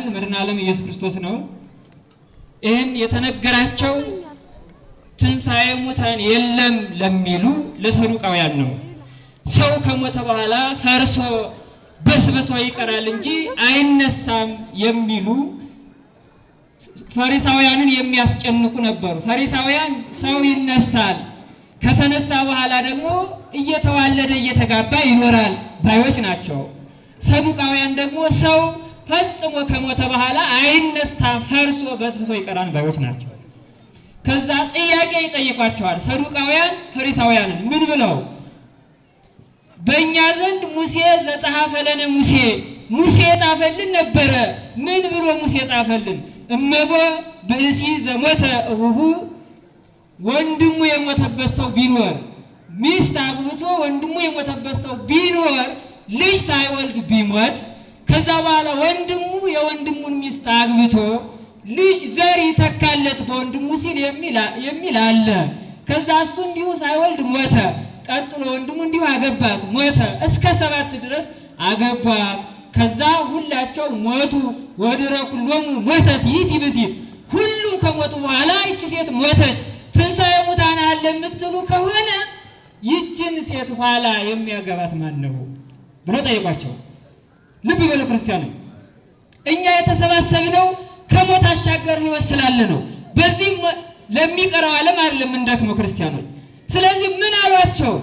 መድኃኔ ዓለም ኢየሱስ ክርስቶስ ነው። ይህን የተነገራቸው ትንሣኤ ሙታን የለም ለሚሉ ለሰዱቃውያን ነው። ሰው ከሞተ በኋላ ፈርሶ በስብሶ ይቀራል እንጂ አይነሳም የሚሉ ፈሪሳውያንን የሚያስጨንቁ ነበሩ። ፈሪሳውያን ሰው ይነሳል፣ ከተነሳ በኋላ ደግሞ እየተዋለደ እየተጋባ ይኖራል ባዮች ናቸው። ሰዱቃውያን ደግሞ ሰው ፈጽሞ ከሞተ በኋላ አይነሳም፣ ፈርሶ በስብሶ ይቀራል ባዮች ናቸው። ከዛ ጥያቄ ይጠይቋቸዋል ሰዱቃውያን ፈሪሳውያንን ምን ብለው? በእኛ ዘንድ ሙሴ ዘጸሐፈ ለነ ሙሴ ጻፈልን ነበረ። ምን ብሎ ሙሴ ጻፈልን? እመቦ ብእሲ ዘሞተ እሁሁ ወንድሙ የሞተበት ሰው ቢኖር ሚስት አግብቶ ወንድሙ የሞተበት ሰው ቢኖር ልጅ ሳይወልድ ቢሞት ከዛ በኋላ ወንድሙ የወንድሙን ሚስት አግብቶ ልጅ ዘር ይተካለት በወንድሙ ሲል የሚል አለ። ከዛ እሱ እንዲሁ ሳይወልድ ሞተ። ቀጥሎ ወንድሙ እንዲሁ አገባት ሞተ። እስከ 7 ድረስ አገባት። ከዛ ሁላቸው ሞቱ። ወድረ ኩሎሙ ሞተት ይእቲ ብእሲት ሁሉም ከሞቱ በኋላ ይቺ ሴት ሞተች። ትንሣኤ ሙታን አለ የምትሉ ከሆነ ይችን ሴት ኋላ የሚያገባት ማን ነው ብሎ ጠይቋቸው። ልብ በሉ ክርስቲያኑ፣ እኛ የተሰባሰብነው ከሞት አሻገር ሕይወት ስላለ ነው። በዚህ ለሚቀረው ዓለም አይደለም እንደክመው ክርስቲያኖች። ስለዚህ ምን አሏቸው?